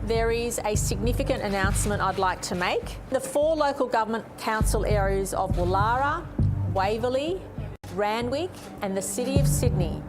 There is a significant announcement I'd like to make. The 4 local government council areas of Woollahra, Waverley, Randwick and the City of Sydney.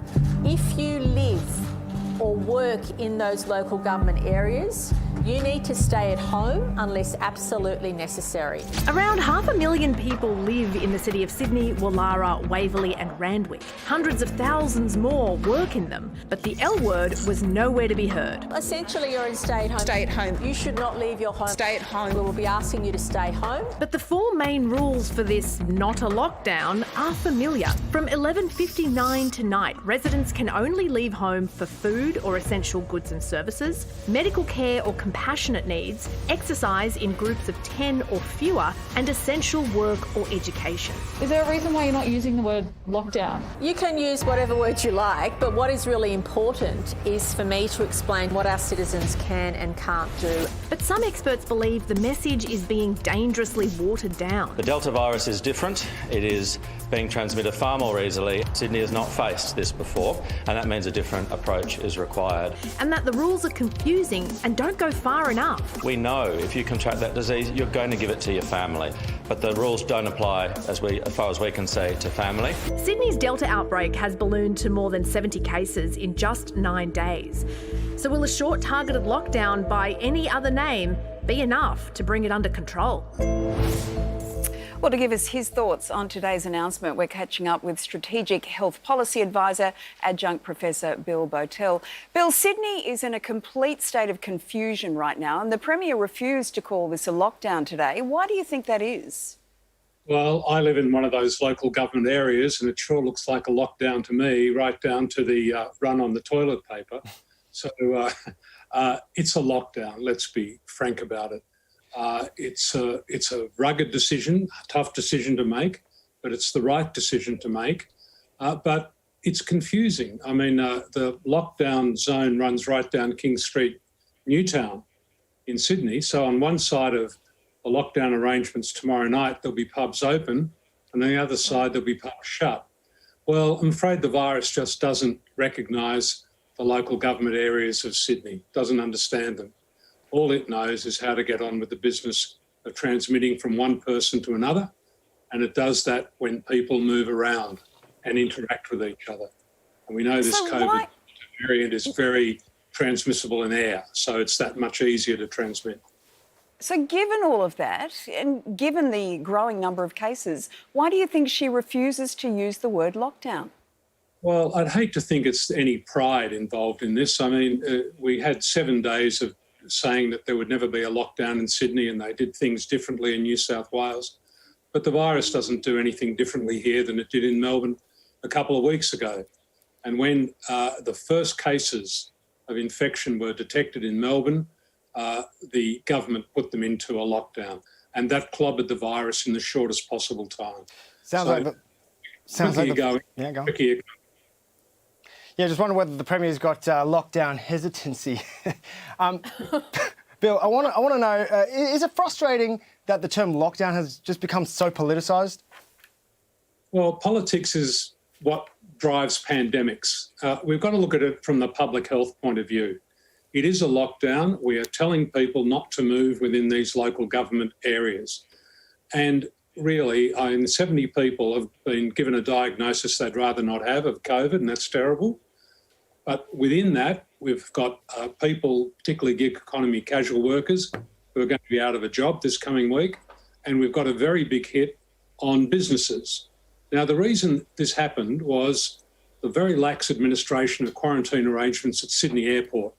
If you live or work in those local government areas, you need to stay at home unless absolutely necessary. Around 500,000 people live in the City of Sydney, Woollahra, Waverley and Randwick. Hundreds of thousands more work in them, but the L word was nowhere to be heard. Essentially, you're in stay at home. Stay at home. You should not leave your home. Stay at home. We will be asking you to stay home. But the 4 main rules for this not a lockdown are familiar. From 11:59 tonight, residents can only leave home for food or essential goods and services, medical care or compassionate needs, exercise in groups of 10 or fewer, and essential work or education. Is there a reason why you're not using the word lockdown? You can use whatever words you like, but what is really important is for me to explain what our citizens can and can't do. But some experts believe the message is being dangerously watered down. The Delta virus is different. It is being transmitted far more easily. Sydney has not faced this before, and that means a different approach is required. And that the rules are confusing and don't go far enough. We know if you contract that disease, you're going to give it to your family, but the rules don't apply, as far as we can see, to family. Sydney's Delta outbreak has ballooned to more than 70 cases in just 9 days. So will a short targeted lockdown by any other name be enough to bring it under control? Well, to give us his thoughts on today's announcement, we're catching up with Strategic Health Policy Advisor, Adjunct Professor Bill Botel. Bill, Sydney is in a complete state of confusion right now, and the Premier refused to call this a lockdown today. Why do you think that is? Well, I live in one of those local government areas, and it sure looks like a lockdown to me, right down to the run on the toilet paper. So it's a lockdown, let's be frank about it. It's a rugged decision, a tough decision to make, but it's the right decision to make. But it's confusing. I mean, the lockdown zone runs right down King Street, Newtown in Sydney. So on one side of the lockdown arrangements tomorrow night, there'll be pubs open, and on the other side, there'll be pubs shut. Well, I'm afraid the virus just doesn't recognise the local government areas of Sydney, doesn't understand them. All it knows is how to get on with the business of transmitting from one person to another, and it does that when people move around and interact with each other. And we know this COVID variant is very transmissible in air, so it's that much easier to transmit. So given all of that, and given the growing number of cases, why do you think she refuses to use the word lockdown? Well, I'd hate to think it's any pride involved in this. I mean, we had 7 days of saying that there would never be a lockdown in Sydney, and they did things differently in New South Wales. But the virus doesn't do anything differently here than it did in Melbourne a couple of weeks ago. And when the first cases of infection were detected in Melbourne, the government put them into a lockdown, and that clobbered the virus in the shortest possible time. Yeah, just wonder whether the Premier's got lockdown hesitancy. Bill, I want to know, is it frustrating that the term lockdown has just become so politicised? Well, politics is what drives pandemics. We've got to look at it from the public health point of view. It is a lockdown. We are telling people not to move within these local government areas. And really, 70 people have been given a diagnosis they'd rather not have of COVID, and that's terrible. But within that, we've got people, particularly gig economy casual workers, who are going to be out of a job this coming week. And we've got a very big hit on businesses. Now, the reason this happened was the very lax administration of quarantine arrangements at Sydney Airport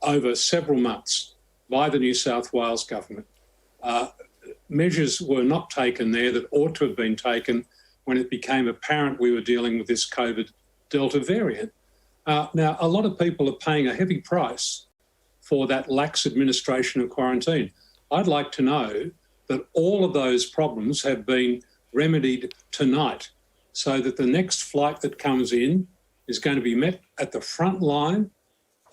over several months by the New South Wales government. Measures were not taken there that ought to have been taken when it became apparent we were dealing with this COVID Delta variant. Now, a lot of people are paying a heavy price for that lax administration of quarantine. I'd like to know that all of those problems have been remedied tonight so that the next flight that comes in is going to be met at the front line,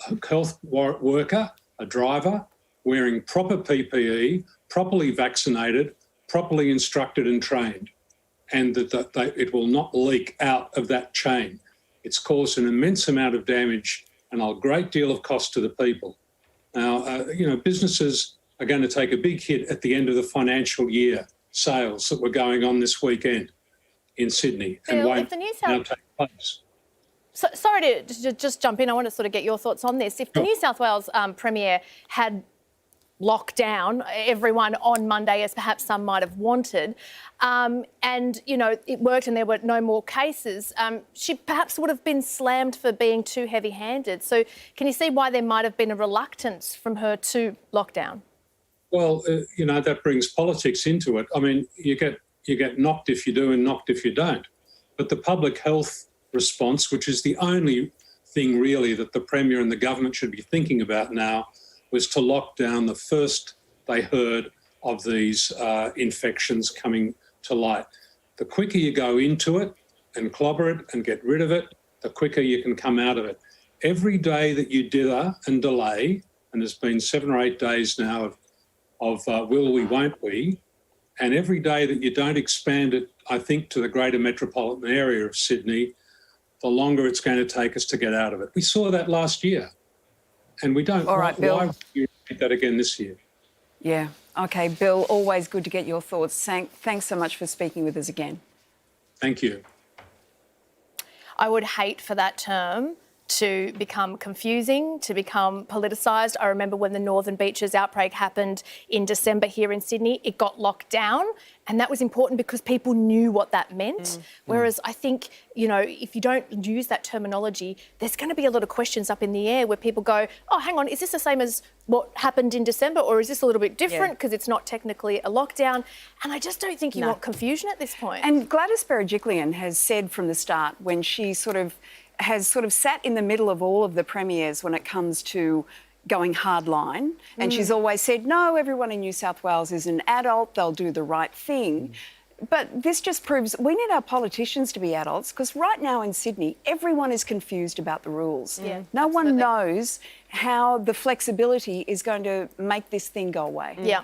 a health worker, a driver, wearing proper PPE, properly vaccinated, properly instructed and trained, and that it will not leak out of that chain. It's caused an immense amount of damage and a great deal of cost to the people. Now, businesses are going to take a big hit at the end of the financial year sales that were going on this weekend in Sydney and Bill, won't if the New now South... take place. So, sorry to just jump in. I want to sort of get your thoughts on this. If the New South Wales Premier had locked down everyone on Monday, as perhaps some might have wanted, and, it worked and there were no more cases, she perhaps would have been slammed for being too heavy-handed. So can you see why there might have been a reluctance from her to lock down? Well, that brings politics into it. I mean, you get knocked if you do and knocked if you don't. But the public health response, which is the only thing really that the Premier and the government should be thinking about now, was to lock down the first they heard of these infections coming to light. The quicker you go into it and clobber it and get rid of it, the quicker you can come out of it. Every day that you dither and delay, and there's been 7 or 8 days now of will we, won't we, and every day that you don't expand it, I think, to the greater metropolitan area of Sydney, the longer it's going to take us to get out of it. We saw that last year, and we don't. All right, Bill. Why would you repeat that again this year? Yeah. OK, Bill, always good to get your thoughts. Thanks so much for speaking with us again. Thank you. I would hate for that term to become confusing, to become politicised. I remember when the Northern Beaches outbreak happened in December here in Sydney, it got locked down, and that was important because people knew what that meant. Whereas I think, if you don't use that terminology, there's going to be a lot of questions up in the air where people go, oh, hang on, is this the same as what happened in December, or is this a little bit different because it's not technically a lockdown? And I just don't think you want confusion at this point. And Gladys Berejiklian has said from the start, when she has sat in the middle of all of the premiers when it comes to going hardline, and she's always said, no, everyone in New South Wales is an adult, they'll do the right thing. But this just proves we need our politicians to be adults, because right now in Sydney, everyone is confused about the rules. No one knows how the flexibility is going to make this thing go away. Yeah.